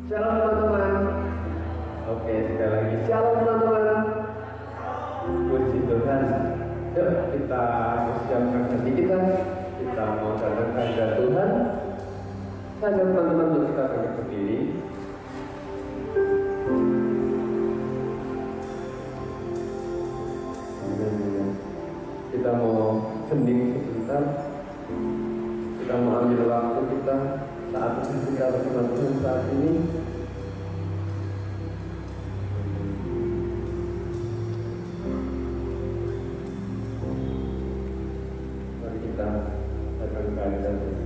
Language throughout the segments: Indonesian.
Shalom teman-teman. Oke, sekali lagi shalom teman-teman. Puji Tuhan. Yuk kita persiapkan hati kita. Kita mau datang kepada Tuhan. Saja teman-teman untuk kita bangkit berdiri. Kita mau hening sebentar. Kita mau ambil waktu kita saat kita bersama Tuhan saat ini. Mari kita datang kepada Tuhan.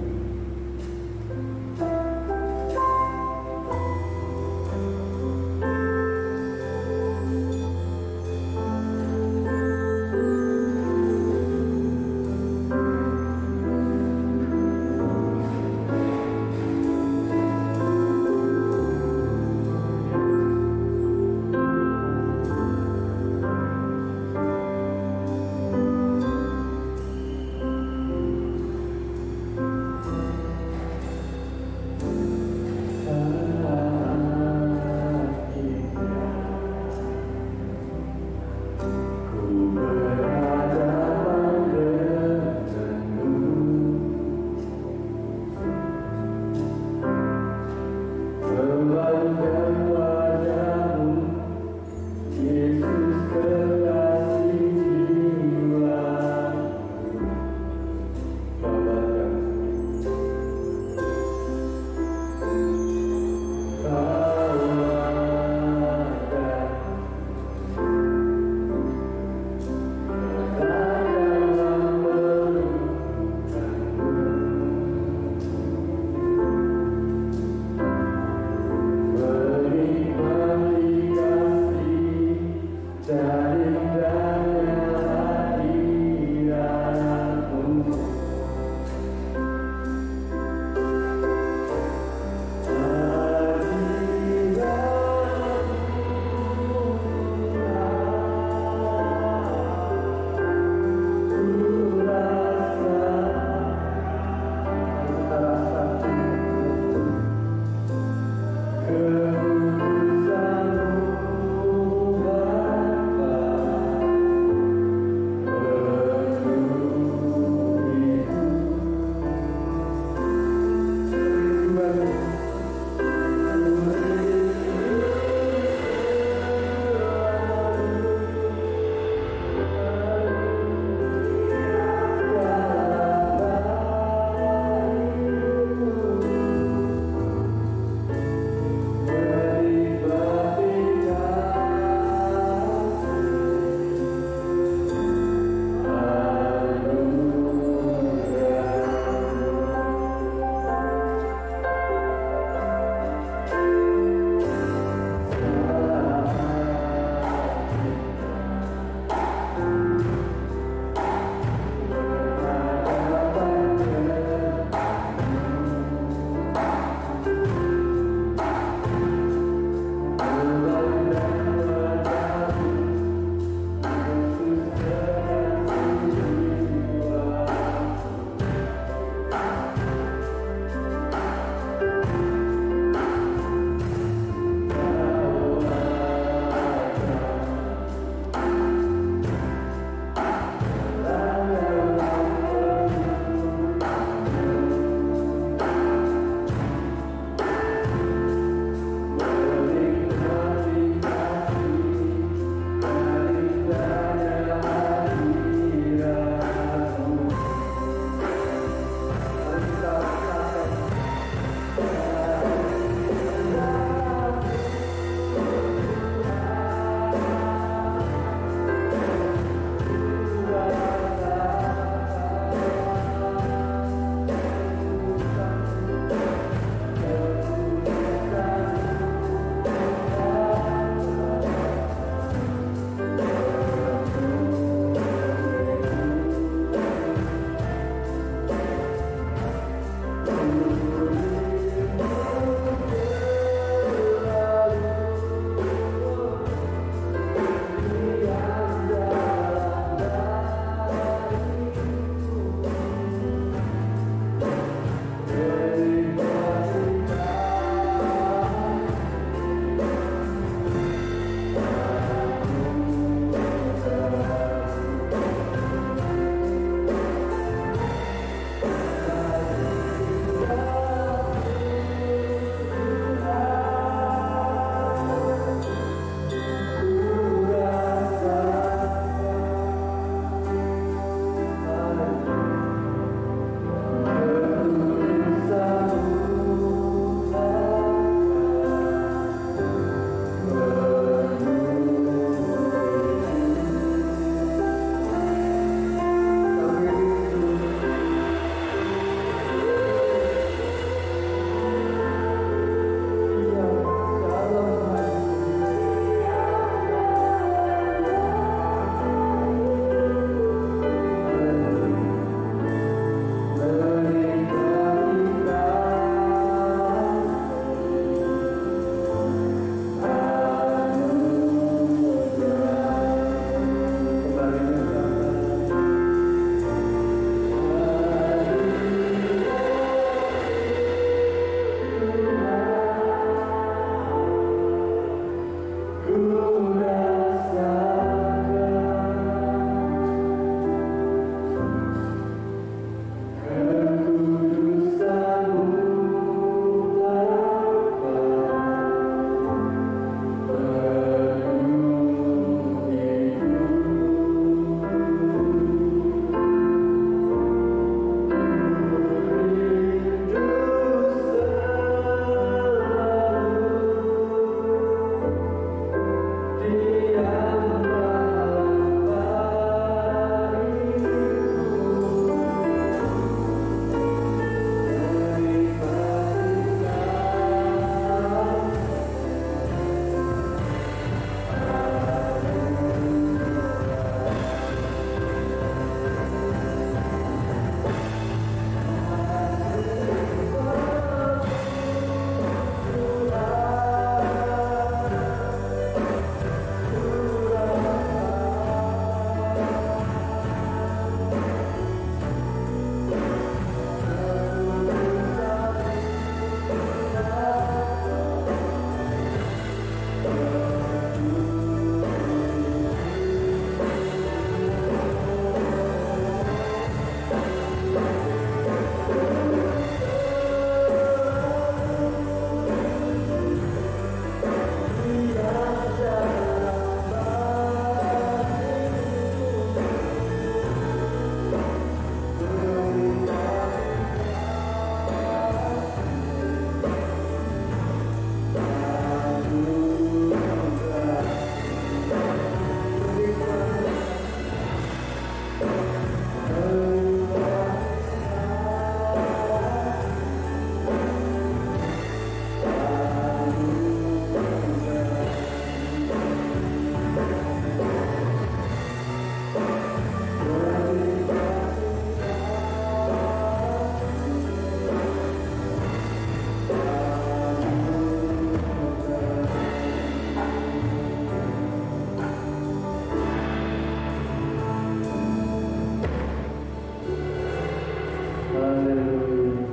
Haleluya.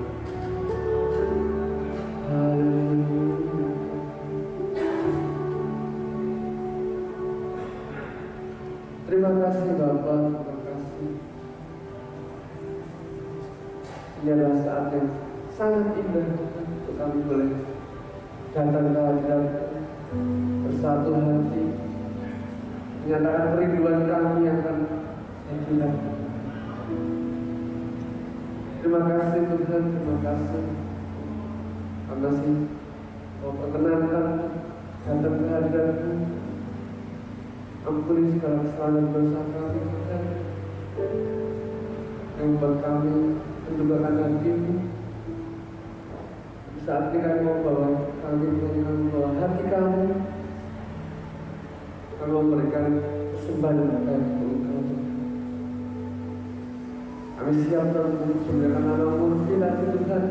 Haleluya. Terima kasih Bapa, terima kasih. Ini adalah saat yang sangat indah Tuhan, untuk kami boleh datang ke hadirat bersatu hati, menyatakan kerinduan kami akan hadirat. Terima kasih Tuhan, terima kasih. Kami masih mau perkenankan datang ke hadirat-Mu. Ampuni segala kesalahan dosa kami Tuhan, yang membuat kami mendugakan hati-Mu. Saat ini kami mau bawa membawa hati kami memberikan persembahan kepada Engkau. Kami siap untuk menyembahkan nama-Mu lagi Tuhan.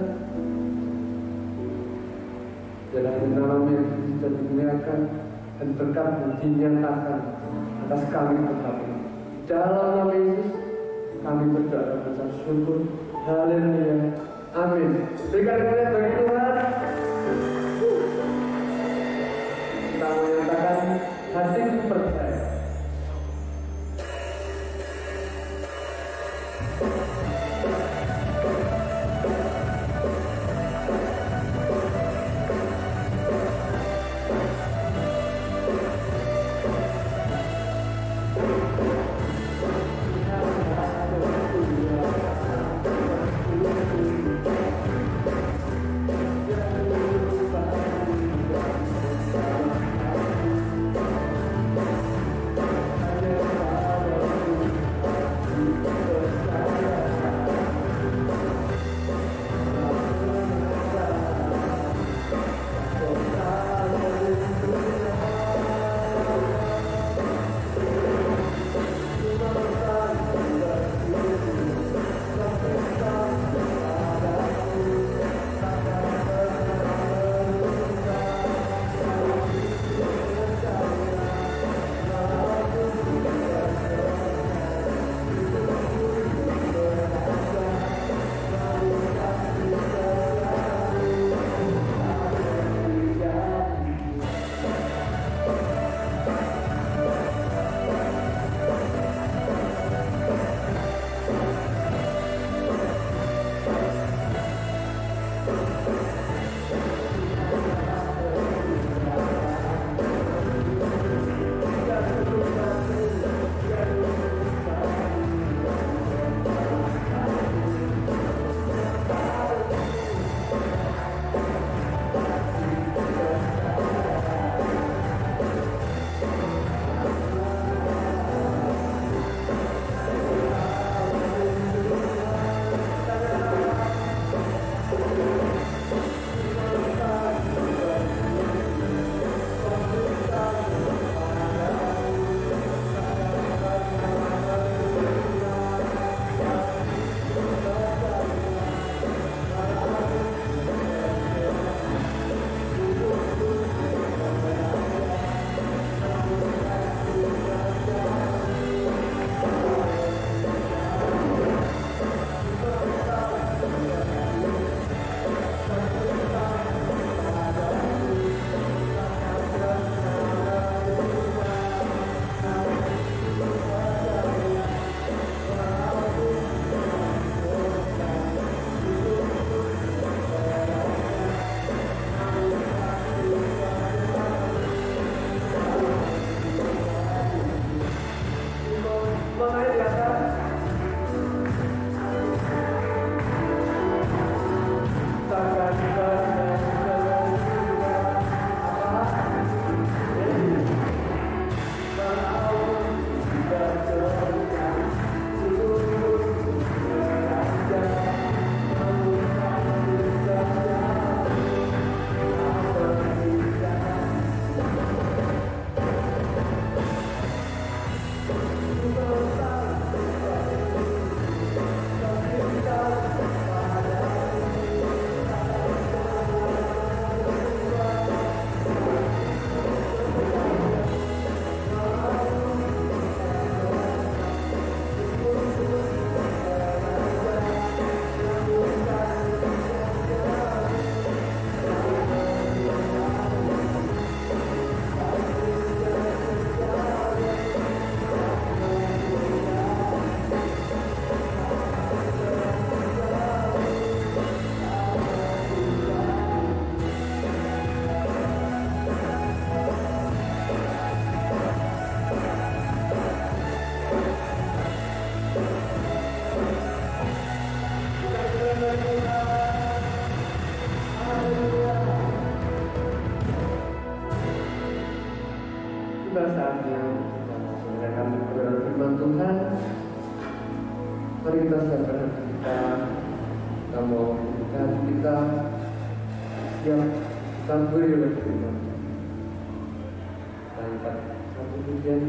Jadilah nama-Mu yang bisa dimuliakan dan berkat dinyatakan atas kami tetap. Dalam nama Yesus kami berdoa dan mengucap syukur. Haleluya. Amin. Berikan kemuliaan bagi Tuhan. Kita menyatakan hati percaya. Mari kita siapkan hati kita mau kita siap kita beri oleh Tuhan. Kita angkat satu pujian.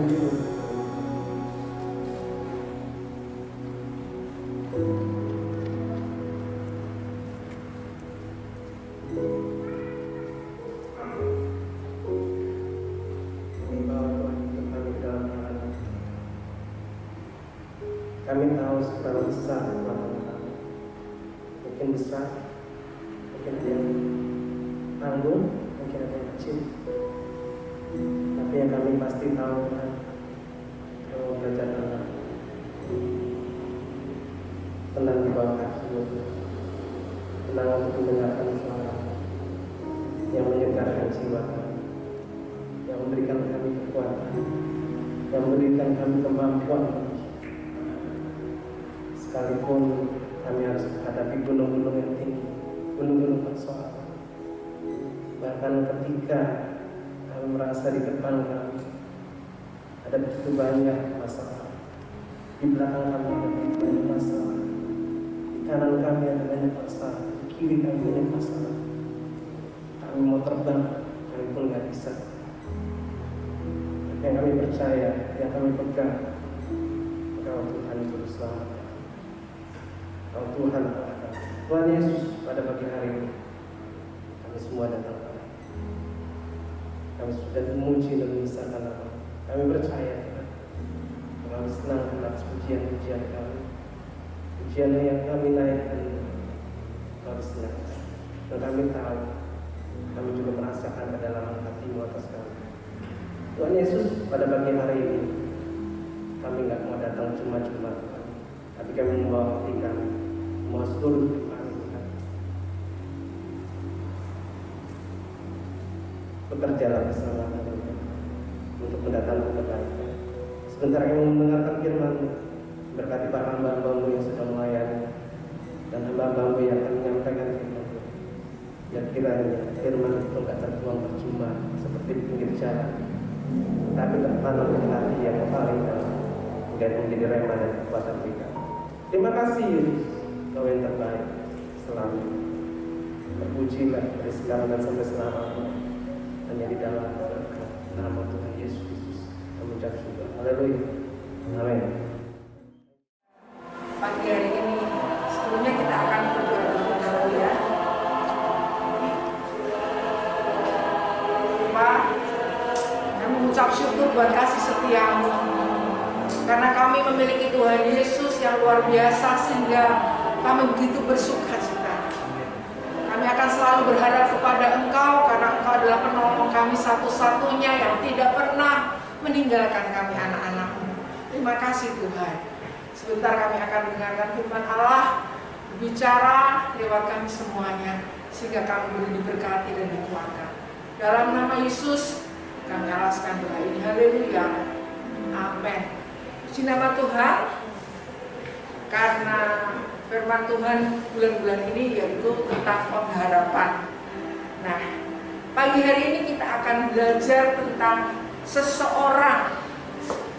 janji-Mu. Kami tahu seberapa besar kekuatan kami. Mungkin besar, mungkin ada yang tanggung, mungkin ada yang kecil. Tapi yang kami pasti tahu kan, kalau belajar tenang di bawah kaki-Mu, tenang untuk mendengarkan suara yang menyegarkan jiwa kami, yang memberikan kami kekuatan, yang memberikan kami kemampuan. Sekalipun kami harus menghadapi gunung-gunung yang tinggi, gunung-gunung persoalan. Bahkan ketika kami merasa di depan kami ada begitu banyak masalah, di belakang kami ada begitu banyak masalah, di kanan kami ada banyak masalah, di kiri kami banyak masalah. Kami mau terbang, kami pun nggak bisa. Yang kami percaya, yang kami pegang, Engkau Tuhan Juru Selamat. Engkau Tuhan Allah kami. Tuhan Yesus, pada pagi hari ini kami semua datang kepada kami sudah memuji dan mengisahkan nama. Kami percaya Tuhan, kami senang atas pujian-pujian kami, pujian yang kami naikkan. Kami senang dan kami tahu, kami juga merasakan kedalaman hati-Mu atas kami. Tuhan Yesus, pada pagi hari ini kami nggak mau datang cuma-cuma Tuhan, tapi kami membawa hati kami, membawa seluruh hidup kami Tuhan. Bekerjalah bersama kami untuk mendatangkan kebaikan. Sebentar kami mendengarkan firman-Mu, berkati para hamba-hamba-Mu yang sedang melayani dan hamba-hamba-Mu yang akan menyampaikan firman-Mu. Dan kiranya firman itu tidak terbuang percuma seperti di pinggir jalan, tapi tertanam di hati yang paling dalam, hingga menjadi rema dan kekuatan kita. Terima kasih Yesus, Kau yang terbaik selalu. Terpujilah dari sekarang dan sampai selamanya. Hanya di dalam nama Tuhan Yesus Kristus kami ucap syukur. Haleluya. Amin. Pagi hari ini sebelumnya kita akan berdoa dahulu ya. Pak, kami mengucap syukur buat kasih setia-Mu, karena kami memiliki Tuhan Yesus yang luar biasa sehingga kami begitu bersuka cita. Kami akan selalu berharap kepada Engkau karena Engkau adalah penolong kami satu-satunya yang tidak pernah meninggalkan kami anak-anak-Mu. Terima kasih Tuhan. Sebentar kami akan mendengarkan firman Allah berbicara lewat kami semuanya sehingga kami boleh diberkati dan dikuatkan. Dalam nama Yesus kami alaskan doa ini. Haleluya. Amin. Puji nama Tuhan. Karena firman Tuhan bulan-bulan ini yaitu tentang pengharapan. Nah, pagi hari ini kita akan belajar tentang seseorang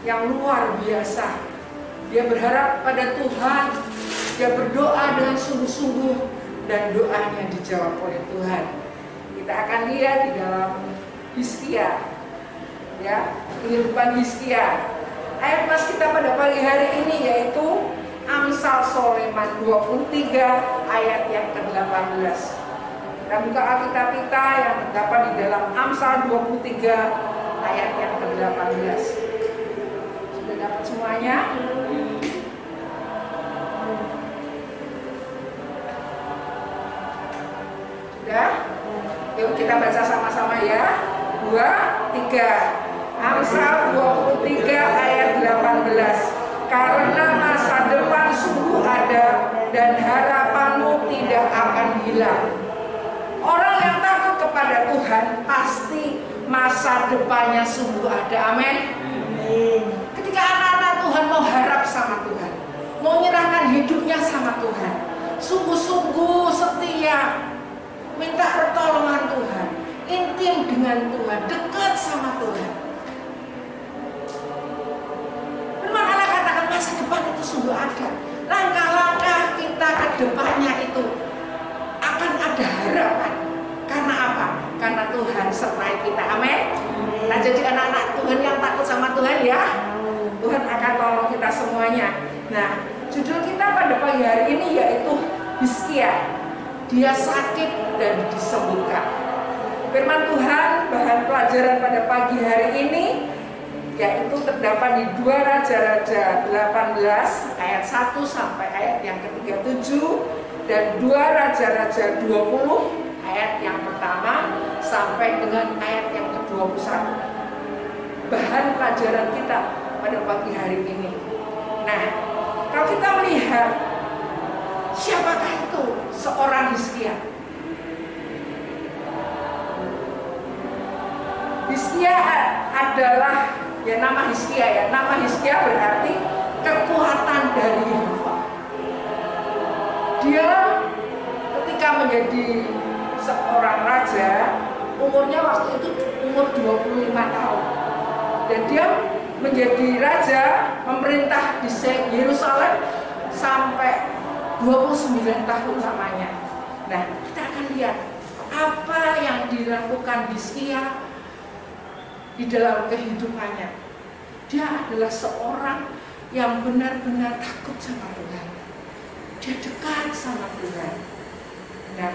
yang luar biasa. Dia berharap pada Tuhan, dia berdoa dengan sungguh-sungguh dan doanya dijawab oleh Tuhan. Kita akan lihat di dalam Hizkia, ya, kehidupan Hizkia. Ayat mas kita pada pagi hari ini yaitu Amsal Soleman 23 ayat yang ke-18. Kita buka Alkitab kita yang terdapat di dalam Amsal 23 ayat yang ke-18. Sudah dapat semuanya? Sudah? Yuk kita baca sama-sama ya. 2, 3. Amsal 23 ayat 18. Karena masa depan sungguh ada dan harapanmu tidak akan hilang. Orang yang takut kepada Tuhan pasti masa depannya sungguh ada. Amin. Ketika anak-anak Tuhan mau harap sama Tuhan, mau menyerahkan hidupnya sama Tuhan, sungguh-sungguh setia, minta pertolongan Tuhan, intim dengan Tuhan, dekat sama Tuhan. Firman Allah katakan masa depan itu sungguh ada. Langkah-langkah kita ke depannya itu akan ada harapan. Karena apa? Karena Tuhan sertai kita. Amin. Nah, jadi anak-anak Tuhan yang takut sama Tuhan ya, Tuhan akan tolong kita semuanya. Nah, judul kita pada pagi hari ini yaitu Hizkia. Dia sakit dan disembuhkan. Firman Tuhan, bahan pelajaran pada pagi hari ini yaitu terdapat di 2 Raja-Raja 18 ayat 1 sampai ayat yang ke-37 dan 2 Raja-Raja 20 ayat yang pertama sampai dengan ayat yang ke-21. Bahan pelajaran kita pada pagi hari ini. Nah, kalau kita melihat siapakah itu seorang Hizkia? Hizkia adalah ya nama Hizkia ya. Nama Hizkia berarti kekuatan dari Yehova. Dia ketika menjadi seorang raja, umurnya waktu itu umur 25 tahun. Dan dia menjadi raja, memerintah di Yerusalem sampai 29 tahun lamanya. Nah, kita akan lihat apa yang dilakukan Hizkia di dalam kehidupannya. Dia adalah seorang yang benar-benar takut sama Tuhan. Dia dekat sama Tuhan. Nah,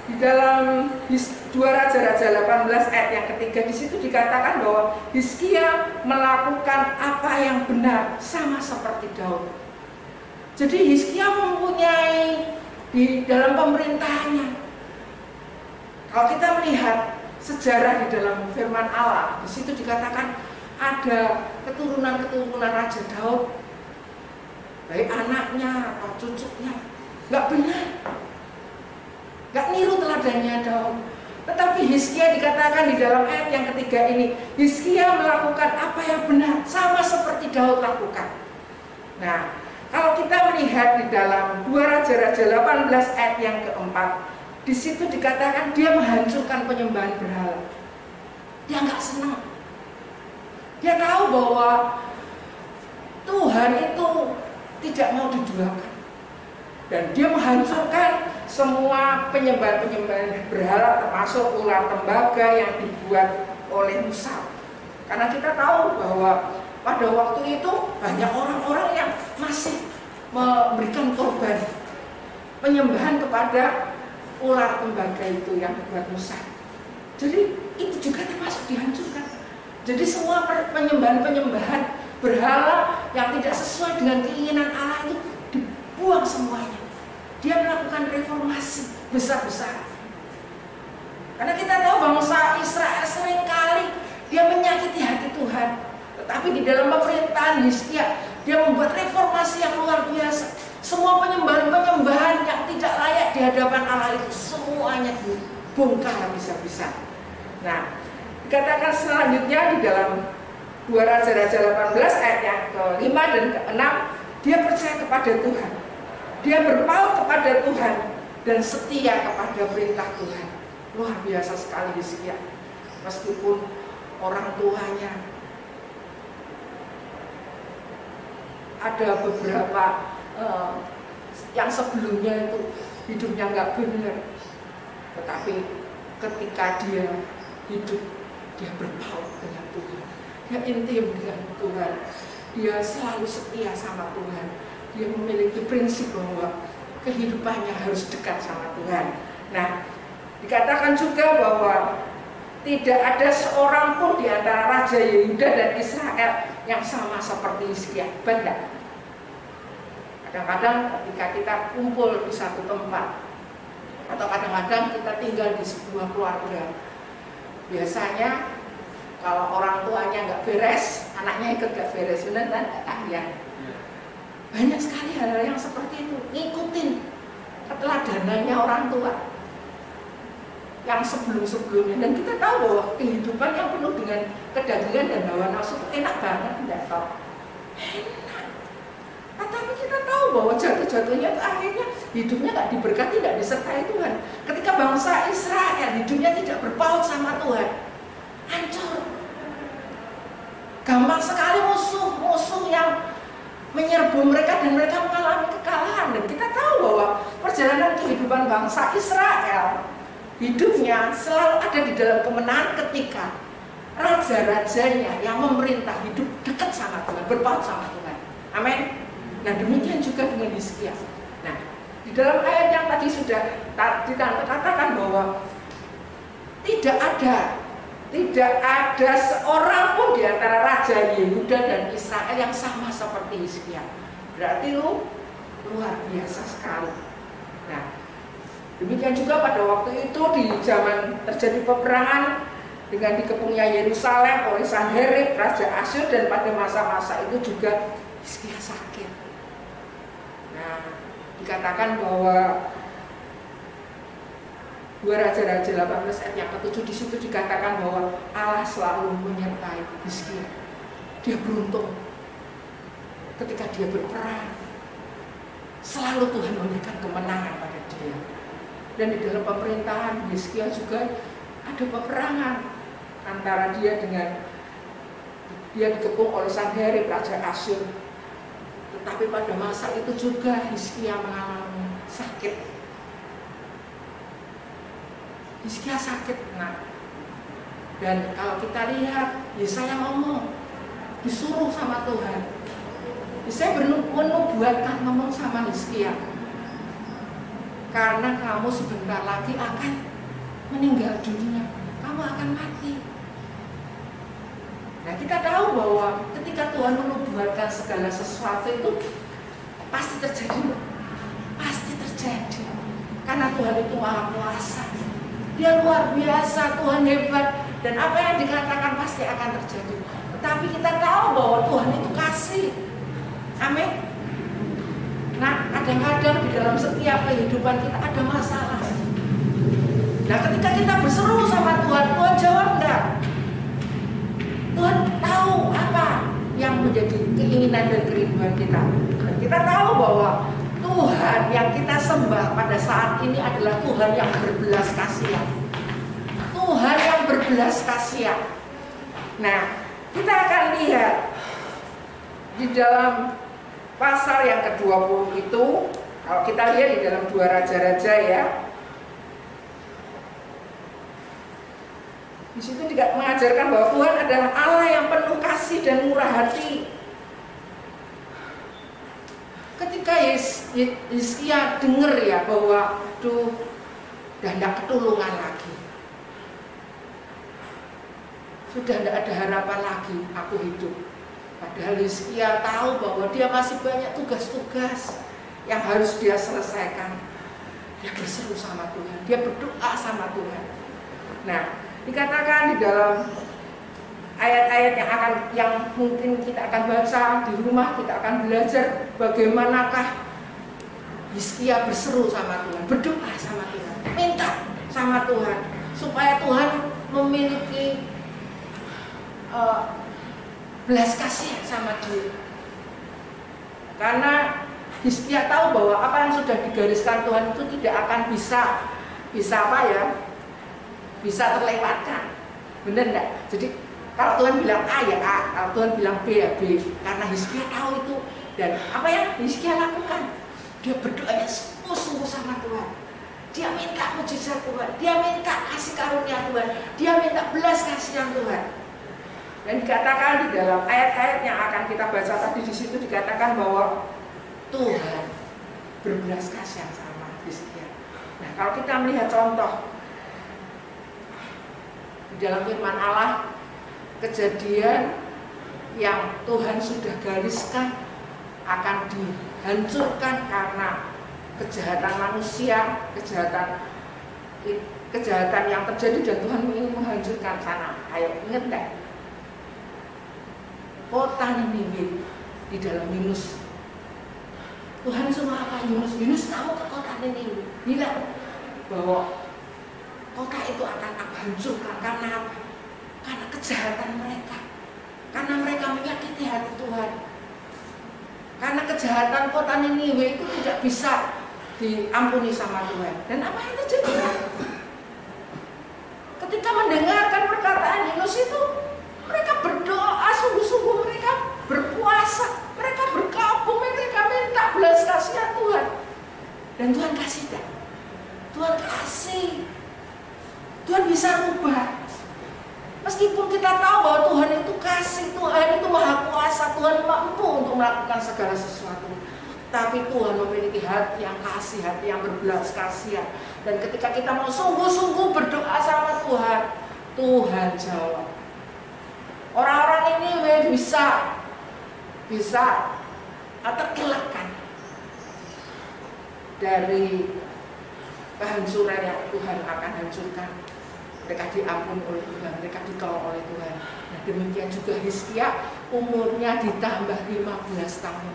di dalam 2 Raja-Raja 18 ayat yang ketiga di situ dikatakan bahwa Hizkia melakukan apa yang benar sama seperti Daud. Jadi Hizkia mempunyai di dalam pemerintahannya. Kalau kita melihat sejarah di dalam firman Allah, di situ dikatakan ada keturunan-keturunan Raja Daud, baik anaknya atau cucunya, nggak benar, nggak niru teladannya Daud. Tetapi Hizkia dikatakan di dalam ayat yang ketiga ini, Hizkia melakukan apa yang benar, sama seperti Daud lakukan. Nah, kalau kita melihat di dalam 2 Raja-Raja 18 ayat yang keempat, di situ dikatakan dia menghancurkan penyembahan berhala. Dia nggak senang. Dia tahu bahwa Tuhan itu tidak mau diduakan. Dan dia menghancurkan semua penyembahan-penyembahan berhala, termasuk ular tembaga yang dibuat oleh Musa. Karena kita tahu bahwa pada waktu itu banyak orang-orang yang masih memberikan korban penyembahan kepada ular tembaga itu yang dibuat Musa. Jadi itu juga termasuk dihancurkan. Jadi semua penyembahan-penyembahan berhala yang tidak sesuai dengan keinginan Allah itu dibuang semuanya. Dia melakukan reformasi besar-besaran. Karena kita tahu bangsa Israel seringkali dia menyakiti hati Tuhan. Tetapi di dalam pemerintahan Hizkia, dia membuat reformasi yang luar biasa. Semua penyembahan-penyembahan yang tidak layak di hadapan Allah itu semuanya dibongkar habis-habisan. Nah, dikatakan selanjutnya di dalam 2 Raja-Raja 18 ayat yang ke-5 dan ke-6, dia percaya kepada Tuhan. Dia berpaut kepada Tuhan dan setia kepada perintah Tuhan. Luar biasa sekali Hizkia. Meskipun orang tuanya ada beberapa yang sebelumnya itu hidupnya nggak benar, tetapi ketika dia hidup, dia berpaut dengan Tuhan, dia intim dengan Tuhan, dia selalu setia sama Tuhan, dia memiliki prinsip bahwa kehidupannya harus dekat sama Tuhan. Nah, dikatakan juga bahwa tidak ada seorang pun di antara Raja Yehuda dan Israel yang sama seperti Hizkia. Benar. Kadang-kadang ketika kita kumpul di satu tempat, atau kadang-kadang kita tinggal di sebuah keluarga, biasanya kalau orang tuanya nggak beres, anaknya ikut nggak beres, benar kan? Ya. Banyak sekali hal-hal yang seperti itu, ngikutin keteladanannya orang tua yang sebelum-sebelumnya. Dan kita tahu bahwa kehidupan yang penuh dengan kedagingan dan hawa nafsu itu enak banget, tidak tahu. Enak. Tetapi kita tahu bahwa jatuh-jatuhnya itu akhirnya hidupnya nggak diberkati, tidak disertai Tuhan. Ketika bangsa Israel hidupnya tidak berpaut sama Tuhan, hancur. Gampang sekali musuh-musuh yang menyerbu mereka dan mereka mengalami kekalahan. Dan kita tahu bahwa perjalanan kehidupan bangsa Israel hidupnya selalu ada di dalam kemenangan ketika raja-rajanya yang memerintah hidup dekat sama Tuhan, berpaut sama Tuhan. Amin. Nah, demikian juga dengan Hizkia. Nah, di dalam ayat yang tadi sudah dikatakan bahwa tidak ada seorang pun di antara raja Yehuda dan Israel yang sama seperti Hizkia. Berarti luar biasa sekali. Nah, demikian juga pada waktu itu di zaman terjadi peperangan dengan dikepungnya Yerusalem oleh Sanherib, Raja Asyur, dan pada masa-masa itu juga Hizkia sakit. Nah, dikatakan bahwa 2 Raja-Raja 18 ayat yang ke-7 di situ dikatakan bahwa Allah selalu menyertai Hizkia. Dia beruntung ketika dia berperang. Selalu Tuhan memberikan kemenangan pada dia. Dan di dalam pemerintahan Hizkia juga ada peperangan antara dia dikepung oleh Sanherib, Raja Asyur. Tetapi pada masa itu juga Hizkia mengalami sakit. Hizkia sakit. Nah, dan kalau kita lihat, Yesaya ngomong, disuruh sama Tuhan. Yesaya menubuatkan ngomong sama Hizkia, karena kamu sebentar lagi akan meninggal dunia, kamu akan mati. Nah, kita tahu bahwa ketika Tuhan menubuatkan segala sesuatu itu pasti terjadi. Pasti terjadi. Karena Tuhan itu Maha Kuasa. Dia luar biasa, Tuhan hebat. Dan apa yang dikatakan pasti akan terjadi. Tetapi kita tahu bahwa Tuhan itu kasih. Amin. Nah, kadang-kadang di dalam setiap kehidupan kita ada masalah. Nah, ketika kita berseru sama Tuhan, Tuhan jawab enggak? Tuhan tahu apa yang menjadi keinginan dan kerinduan kita. Dan kita tahu bahwa Tuhan yang kita sembah pada saat ini adalah Tuhan yang berbelas kasihan. Tuhan yang berbelas kasihan. Nah, kita akan lihat di dalam pasal yang ke-20 itu, kalau kita lihat di dalam 2 Raja-Raja ya, di situ juga mengajarkan bahwa Tuhan adalah Allah yang penuh kasih dan murah hati. Ketika Hizkia dengar ya bahwa udah tidak ketulungan lagi, sudah tidak ada harapan lagi aku hidup. Padahal Hizkia tahu bahwa dia masih banyak tugas-tugas yang harus dia selesaikan. Dia berseru sama Tuhan, dia berdoa sama Tuhan. Nah, dikatakan di dalam ayat-ayat yang mungkin kita akan baca di rumah, kita akan belajar bagaimanakah Hizkia berseru sama Tuhan, berdoa sama Tuhan, minta sama Tuhan supaya Tuhan memiliki belas kasihan sama dia. Karena Hizkia tahu bahwa apa yang sudah digariskan Tuhan itu tidak akan bisa terlewatkan. Benar enggak? Jadi kalau Tuhan bilang A ya A, kalau Tuhan bilang B ya B. Karena Hizkia tahu itu. Dan apa yang Hizkia lakukan? Dia berdoanya sungguh-sungguh sama Tuhan. Dia minta mujizat Tuhan, dia minta kasih karunia Tuhan, dia minta belas kasihan Tuhan. Dan dikatakan di dalam ayat-ayat yang akan kita baca tadi di situ dikatakan bahwa Tuhan berbelas kasihan sama Hizkia. Nah, kalau kita melihat contoh di dalam firman Allah, kejadian yang Tuhan sudah gariskan akan dihancurkan karena kejahatan manusia, kejahatan yang terjadi dan Tuhan ingin menghancurkan sana. Ayo ingat enggak? Kota Niniwe di dalam Yunus. Tuhan suruh apa Yunus? Yunus, kamu ke kota Niniwe. Bilang bahwa kota itu akan aku hancurkan. Karena apa? Karena kejahatan mereka. Karena mereka menyakiti hati Tuhan. Karena kejahatan kota Niniwe itu tidak bisa diampuni sama Tuhan. Dan apa yang terjadi? Ketika mendengarkan perkataan Yunus itu, mereka berdoa sungguh-sungguh, mereka berpuasa, mereka berkabung, mereka minta belas kasihan Tuhan. Dan Tuhan kasih tak? Tuhan kasih. Tuhan bisa rubah. Meskipun kita tahu bahwa Tuhan itu kasih, Tuhan itu maha kuasa, Tuhan mampu untuk melakukan segala sesuatu. Tapi Tuhan memiliki hati yang kasih, hati yang berbelas kasihan. Dan ketika kita mau sungguh-sungguh berdoa sama Tuhan, Tuhan jawab. Orang-orang ini bisa terelakkan dari kehancuran yang Tuhan akan hancurkan. Mereka diampuni oleh Tuhan, mereka ditolong oleh Tuhan. Nah, demikian juga Hizkia, umurnya ditambah 15 tahun.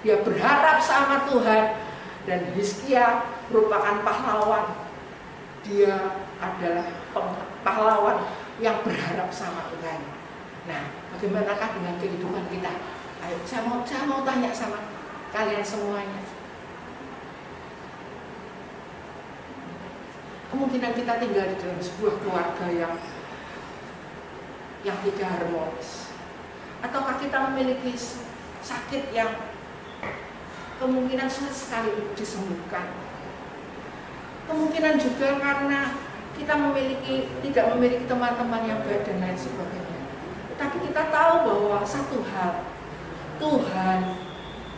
Dia berharap sama Tuhan, dan Hizkia merupakan pahlawan. Dia adalah pahlawan yang berharap sama Tuhan. Nah, bagaimanakah dengan kehidupan kita? Ayo, saya mau tanya sama kalian semuanya. Kemungkinan kita tinggal di dalam sebuah keluarga yang tidak harmonis, ataukah kita memiliki sakit yang kemungkinan sulit sekali untuk disembuhkan. Kemungkinan juga karena kita tidak memiliki teman-teman yang baik dan lain sebagainya. Tapi kita tahu bahwa satu hal, Tuhan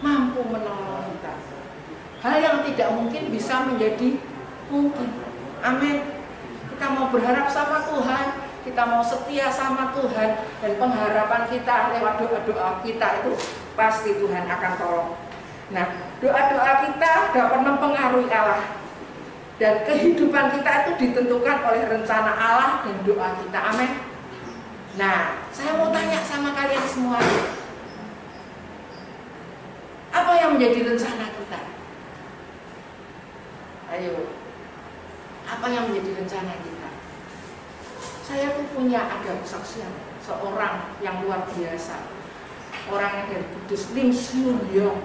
mampu menolong kita. Hal yang tidak mungkin bisa menjadi mungkin. Amin. Kita mau berharap sama Tuhan, kita mau setia sama Tuhan, dan pengharapan kita lewat doa-doa kita itu pasti Tuhan akan tolong. Nah, doa-doa kita dapat mempengaruhi Allah, dan kehidupan kita itu ditentukan oleh rencana Allah dan doa kita. Amin. Nah, saya mau tanya sama kalian semua, apa yang menjadi rencana kita? Ayo, apa yang menjadi rencana kita? Saya tuh ada kesaksian seorang yang luar biasa, orang yang dari Kudus, Lim Siun Yong.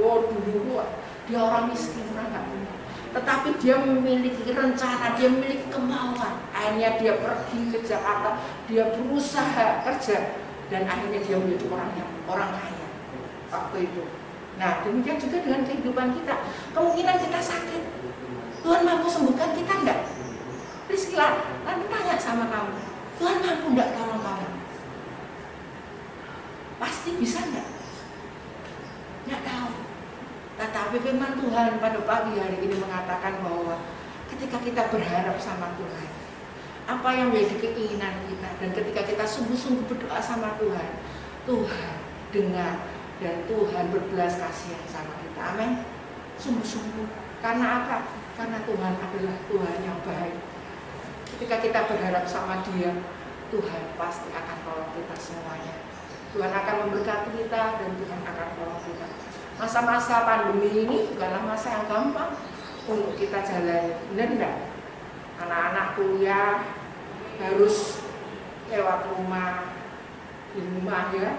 Oh, dulu dia orang miskin, orang nggak punya, tetapi dia memiliki rencana, dia memiliki kemauan. Akhirnya dia pergi ke Jakarta, dia berusaha kerja, dan akhirnya dia menjadi orang kaya waktu itu. Nah, demikian juga dengan kehidupan kita. Kemungkinan kita sakit, Tuhan mampu sembuhkan kita enggak? Priscilla, nanti tanya sama kamu, Tuhan mampu enggak tolong kamu? Pasti bisa enggak? Enggak tahu. Tetapi firman Tuhan pada pagi hari ini mengatakan bahwa ketika kita berharap sama Tuhan, apa yang menjadi keinginan kita, dan ketika kita sungguh-sungguh berdoa sama Tuhan, Tuhan dengar dan Tuhan berbelas kasihan sama kita. Amin. Sungguh-sungguh. Karena apa? Karena Tuhan adalah Tuhan yang baik. Ketika kita berharap sama Dia, Tuhan pasti akan tolong kita semuanya. Tuhan akan memberkati kita, dan Tuhan akan tolong kita. Masa-masa pandemi ini bukanlah masa yang gampang untuk kita jalani, benar enggak? Anak-anak kuliah harus lewat rumah, di rumah ya.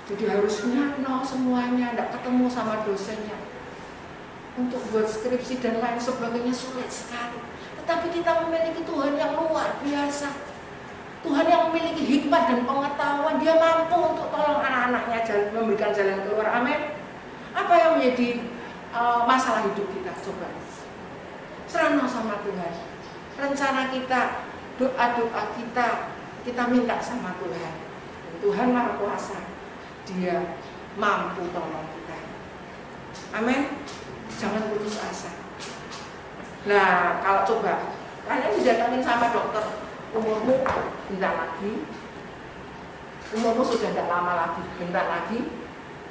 Jadi harus nyano semuanya, enggak ketemu sama dosennya. Untuk buat skripsi dan lain sebagainya sulit sekali. Tetapi kita memiliki Tuhan yang luar biasa. Tuhan yang memiliki hikmat dan pengetahuan. Dia mampu untuk tolong anak-anaknya memberikan jalan keluar. Amin. Apa yang menjadi masalah hidup kita? Coba serahkan sama Tuhan. Rencana kita, doa-doa kita minta sama Tuhan. Dan Tuhan Maha Kuasa, Dia mampu tolong kita. Amin. Jangan putus asa. Nah, kalau coba kalian didatangin sama dokter, umurmu bentar lagi, umurmu sudah tidak lama lagi, bentar lagi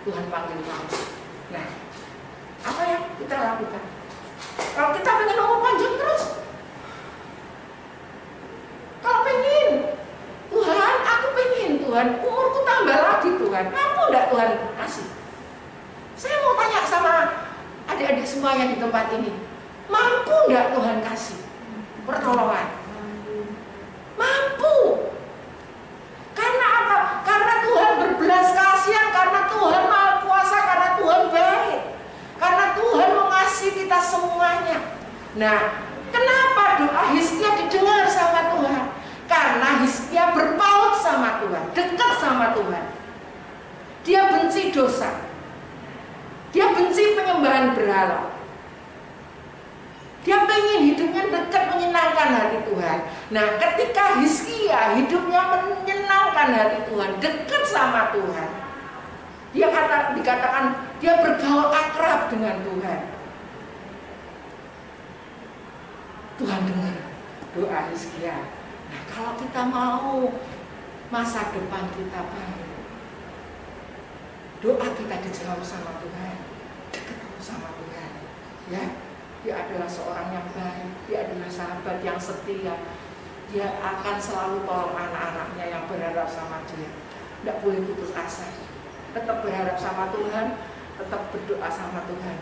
Tuhan panggil kamu. Nah, apa yang kita lakukan? Kalau kita pengen umur panjang terus, kalau pengen, Tuhan, aku pengen Tuhan, umurku tambah lagi Tuhan, mampu enggak Tuhan kasih? Saya mau tanya sama adik-adik semua yang di tempat ini, mampu enggak Tuhan kasih pertolongan? Mampu. Karena apa? Karena Tuhan berbelas kasihan, karena Tuhan Maha Kuasa, karena Tuhan baik, karena Tuhan mengasihi kita semuanya. Nah, kenapa doa Hizkia didengar sama Tuhan? Karena Hizkia berpaut sama Tuhan, dekat sama Tuhan. Dia benci dosa, dia benci penyembahan berhala, Dia pengen hidupnya dekat, menyenangkan hati Tuhan. Nah, ketika Hizkia hidupnya menyenangkan hati Tuhan, dekat sama Tuhan, dikatakan dia bergaul akrab dengan Tuhan. Tuhan dengar doa Hizkia. Nah, kalau kita mau masa depan kita baik, doa kita dijawab sama Tuhan, dekat sama Tuhan, ya. Dia adalah seorang yang baik, dia adalah sahabat yang setia. Dia akan selalu tolong anak-anaknya yang berharap sama dia. Tidak boleh putus asa. Tetap berharap sama Tuhan, tetap berdoa sama Tuhan.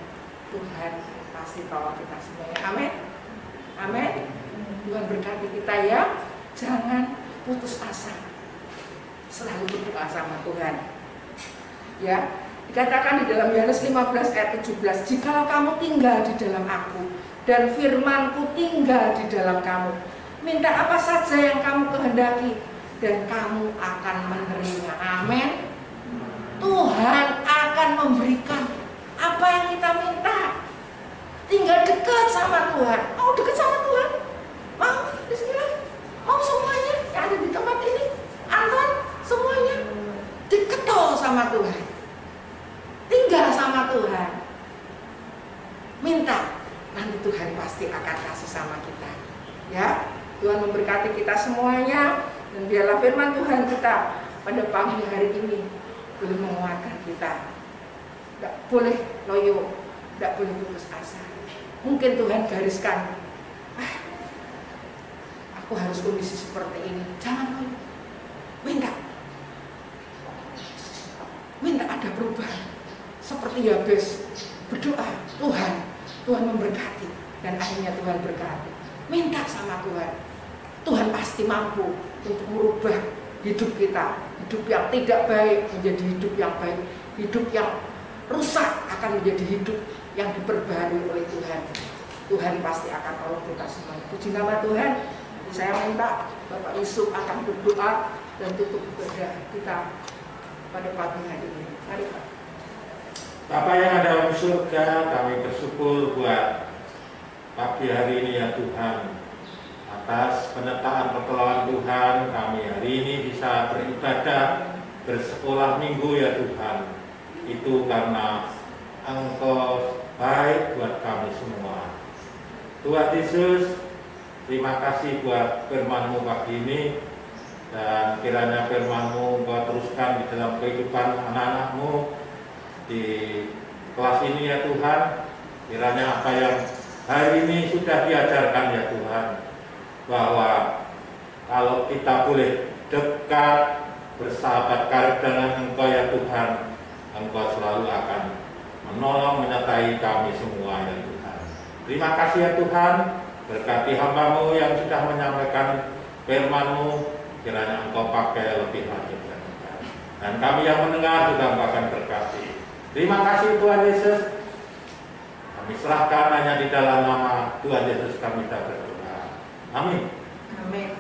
Tuhan pasti tolong kita semuanya. Amin. Amin. Tuhan berkati kita ya. Jangan putus asa. Selalu berdoa sama Tuhan. Ya. Dikatakan di dalam Yohanes 15 ayat 17, jikalau kamu tinggal di dalam aku dan firman-Ku tinggal di dalam kamu, minta apa saja yang kamu kehendaki dan kamu akan menerima. Amin. Tuhan akan memberikan apa yang kita minta. Tinggal dekat sama Tuhan. Mau dekat sama Tuhan? Mau? Bismillah. Mau semuanya yang ada di tempat ini? Anton, semuanya dekat sama Tuhan. Tinggal sama Tuhan. Minta, nanti Tuhan pasti akan kasih sama kita. Ya, Tuhan memberkati kita semuanya. Dan biarlah firman Tuhan kita pada pagi hari ini boleh menguatkan kita. Tidak boleh loyo, tidak boleh putus asa. Mungkin Tuhan gariskan, aku harus kondisi seperti ini. Jangan loyo, minta. Minta ada perubahan. Seperti Yabes berdoa, Tuhan memberkati, dan akhirnya Tuhan berkati. Minta sama Tuhan, Tuhan pasti mampu untuk merubah hidup kita. Hidup yang tidak baik menjadi hidup yang baik, hidup yang rusak akan menjadi hidup yang diperbarui oleh Tuhan. Tuhan pasti akan tolong kita semua. Puji nama Tuhan. Saya minta Bapak Yusuf akan berdoa dan tutup ibadah kita pada pagi hari ini. Mari Pak. Bapa yang ada di surga, kami bersyukur buat pagi hari ini ya Tuhan. Atas penyertaan pertolongan Tuhan, kami hari ini bisa beribadah, bersekolah minggu ya Tuhan. Itu karena Engkau baik buat kami semua. Tuhan Yesus, terima kasih buat firman-Mu pagi ini. Dan kiranya firman-Mu Engkau teruskan di dalam kehidupan anak-anak-Mu di kelas ini ya Tuhan. Kiranya apa yang hari ini sudah diajarkan ya Tuhan, bahwa kalau kita boleh dekat bersahabat karib dengan Engkau ya Tuhan, Engkau selalu akan menolong menyertai kami semua ya Tuhan. Terima kasih ya Tuhan, berkati hamba-Mu yang sudah menyampaikan firman-Mu, kiranya Engkau pakai lebih lanjut ya Tuhan. Dan kami yang mendengar juga Engkau akan berkati. Terima kasih Tuhan Yesus. Kami serahkan hanya di dalam nama Tuhan Yesus kami berdoa. Amin. Amin.